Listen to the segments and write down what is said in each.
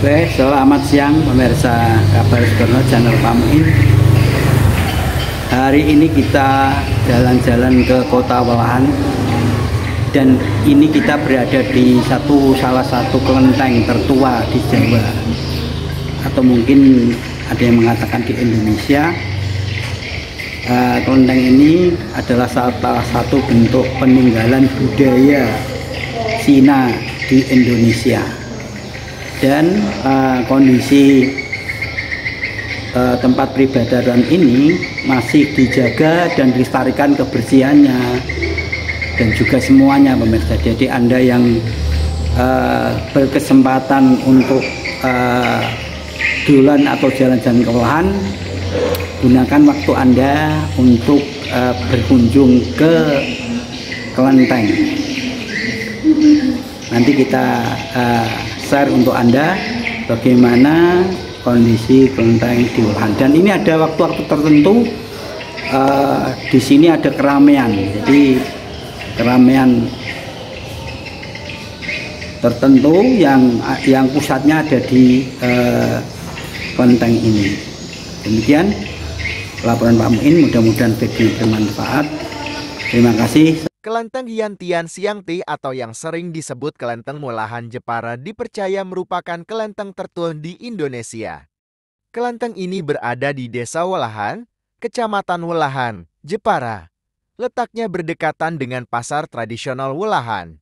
Oke, selamat siang pemirsa Kabar Sudono channel Pak Muin. Hari ini kita jalan-jalan ke Kota Welahan dan ini kita berada di salah satu kelenteng tertua di Jawa atau mungkin ada yang mengatakan di Indonesia. Kelenteng ini adalah salah satu bentuk peninggalan budaya Cina di Indonesia. Dan kondisi tempat peribadatan ini masih dijaga dan dilestarikan kebersihannya dan juga semuanya pemirsa. Jadi Anda yang berkesempatan untuk dolan atau jalan-jalan ke Welahan, gunakan waktu Anda untuk berkunjung ke kelenteng. Nanti kita share untuk Anda bagaimana kondisi kelenteng di Welahan. Dan ini ada waktu-waktu tertentu di sini ada keramaian. Jadi keramaian tertentu yang pusatnya ada di kelenteng ini. Demikian laporan Pak Muin, mudah-mudahan video bermanfaat. Terima kasih. Kelenteng Hian Tian Siang Ti atau yang sering disebut Kelenteng Welahan Jepara dipercaya merupakan kelenteng tertua di Indonesia. Kelenteng ini berada di Desa Welahan, Kecamatan Welahan, Jepara. Letaknya berdekatan dengan pasar tradisional Welahan.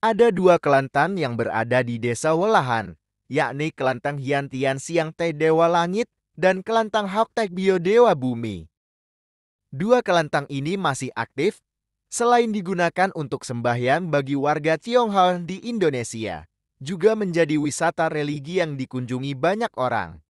Ada dua kelenteng yang berada di Desa Welahan, yakni Kelenteng Hian Tian Siang Ti Dewa Langit dan Kelenteng Hak Tek Bio Dewa Bumi. Dua kelenteng ini masih aktif selain digunakan untuk sembahyang bagi warga Tionghoa di Indonesia, juga menjadi wisata religi yang dikunjungi banyak orang.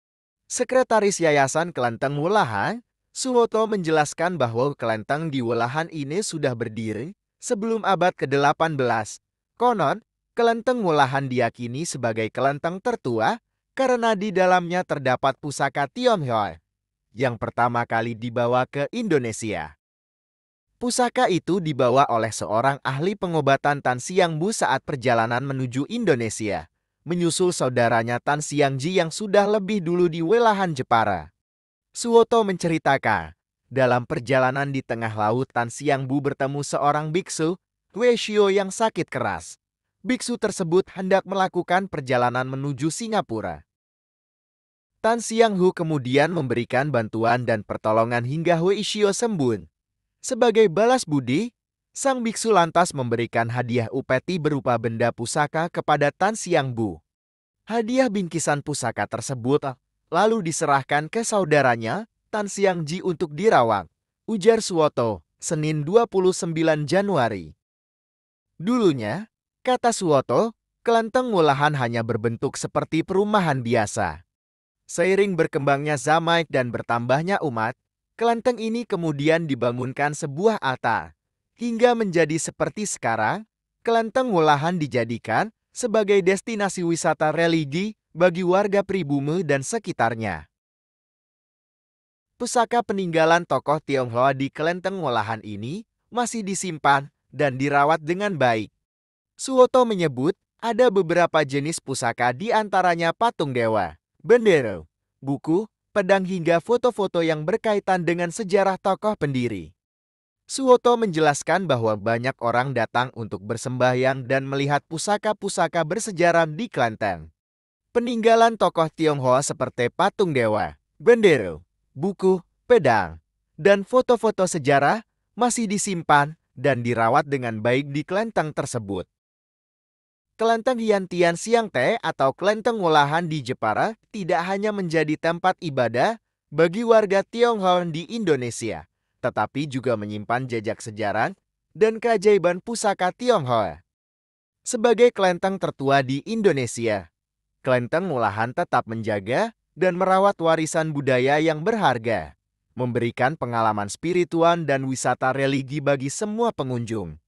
Sekretaris Yayasan Kelenteng Welahan, Suwoto menjelaskan bahwa kelenteng di Welahan ini sudah berdiri sebelum abad ke-18. Konon, Kelenteng Welahan diyakini sebagai kelenteng tertua karena di dalamnya terdapat pusaka Tionghoa yang pertama kali dibawa ke Indonesia. Pusaka itu dibawa oleh seorang ahli pengobatan Tan Siang Bu saat perjalanan menuju Indonesia, menyusul saudaranya Tan Siang Ji yang sudah lebih dulu di Welahan Jepara. Suwoto menceritakan, dalam perjalanan di tengah laut Tan Siang Bu bertemu seorang biksu, Wei Shio yang sakit keras. Biksu tersebut hendak melakukan perjalanan menuju Singapura. Tan Siang Hu kemudian memberikan bantuan dan pertolongan hingga Wei Shio sembuh. Sebagai balas budi, sang biksu lantas memberikan hadiah upeti berupa benda pusaka kepada Tan Siang Bu. Hadiah bingkisan pusaka tersebut lalu diserahkan ke saudaranya, Tan Siang Ji untuk dirawat, ujar Suwoto, Senin 29 Januari. Dulunya, kata Suwoto, kelenteng Welahan hanya berbentuk seperti perumahan biasa. Seiring berkembangnya zaman dan bertambahnya umat, kelenteng ini kemudian dibangunkan sebuah altar. Hingga menjadi seperti sekarang, Kelenteng Welahan dijadikan sebagai destinasi wisata religi bagi warga pribumi dan sekitarnya. Pusaka peninggalan tokoh Tionghoa di Kelenteng Welahan ini masih disimpan dan dirawat dengan baik. Suwoto menyebut ada beberapa jenis pusaka di antaranya patung dewa, bendera, buku, pedang hingga foto-foto yang berkaitan dengan sejarah tokoh pendiri. Suwoto menjelaskan bahwa banyak orang datang untuk bersembahyang dan melihat pusaka-pusaka bersejarah di kelenteng. Peninggalan tokoh Tionghoa seperti patung dewa, bendera, buku, pedang, dan foto-foto sejarah masih disimpan dan dirawat dengan baik di kelenteng tersebut. Kelenteng Hian Tian Siang Ti atau Kelenteng Welahan di Jepara tidak hanya menjadi tempat ibadah bagi warga Tionghoa di Indonesia, tetapi juga menyimpan jejak sejarah dan keajaiban pusaka Tionghoa. Sebagai kelenteng tertua di Indonesia, Kelenteng Welahan tetap menjaga dan merawat warisan budaya yang berharga, memberikan pengalaman spiritual dan wisata religi bagi semua pengunjung.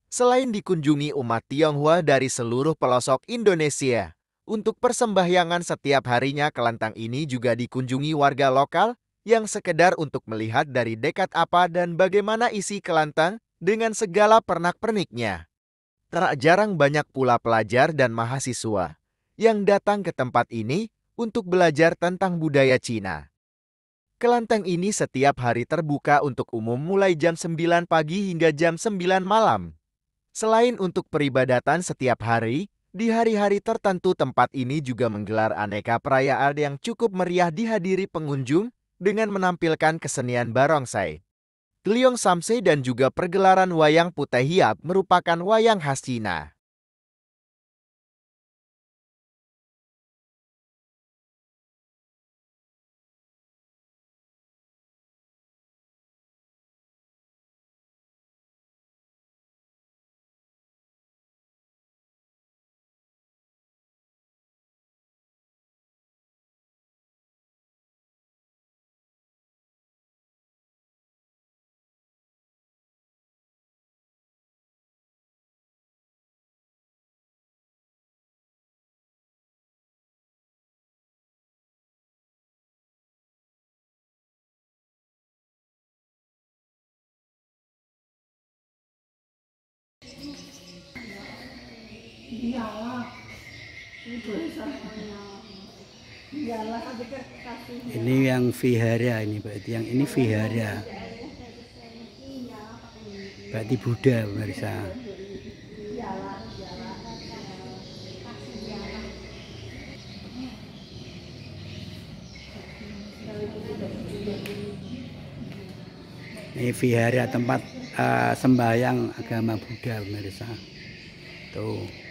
Selain dikunjungi umat Tionghoa dari seluruh pelosok Indonesia, untuk persembahyangan setiap harinya kelenteng ini juga dikunjungi warga lokal yang sekedar untuk melihat dari dekat apa dan bagaimana isi kelenteng dengan segala pernak-perniknya. Tak jarang banyak pula pelajar dan mahasiswa yang datang ke tempat ini untuk belajar tentang budaya Cina. Kelenteng ini setiap hari terbuka untuk umum mulai jam 9 pagi hingga jam 9 malam. Selain untuk peribadatan setiap hari, di hari-hari tertentu tempat ini juga menggelar aneka perayaan yang cukup meriah dihadiri pengunjung dengan menampilkan kesenian barongsai, Tliong Samse dan juga pergelaran wayang Putih Hiap merupakan wayang khas Cina. Ini yang vihara, ini berarti yang ini vihara. Berarti Buddha, pemirsa. Ini vihara, tempat sembahyang agama Buddha, pemirsa. Tuh.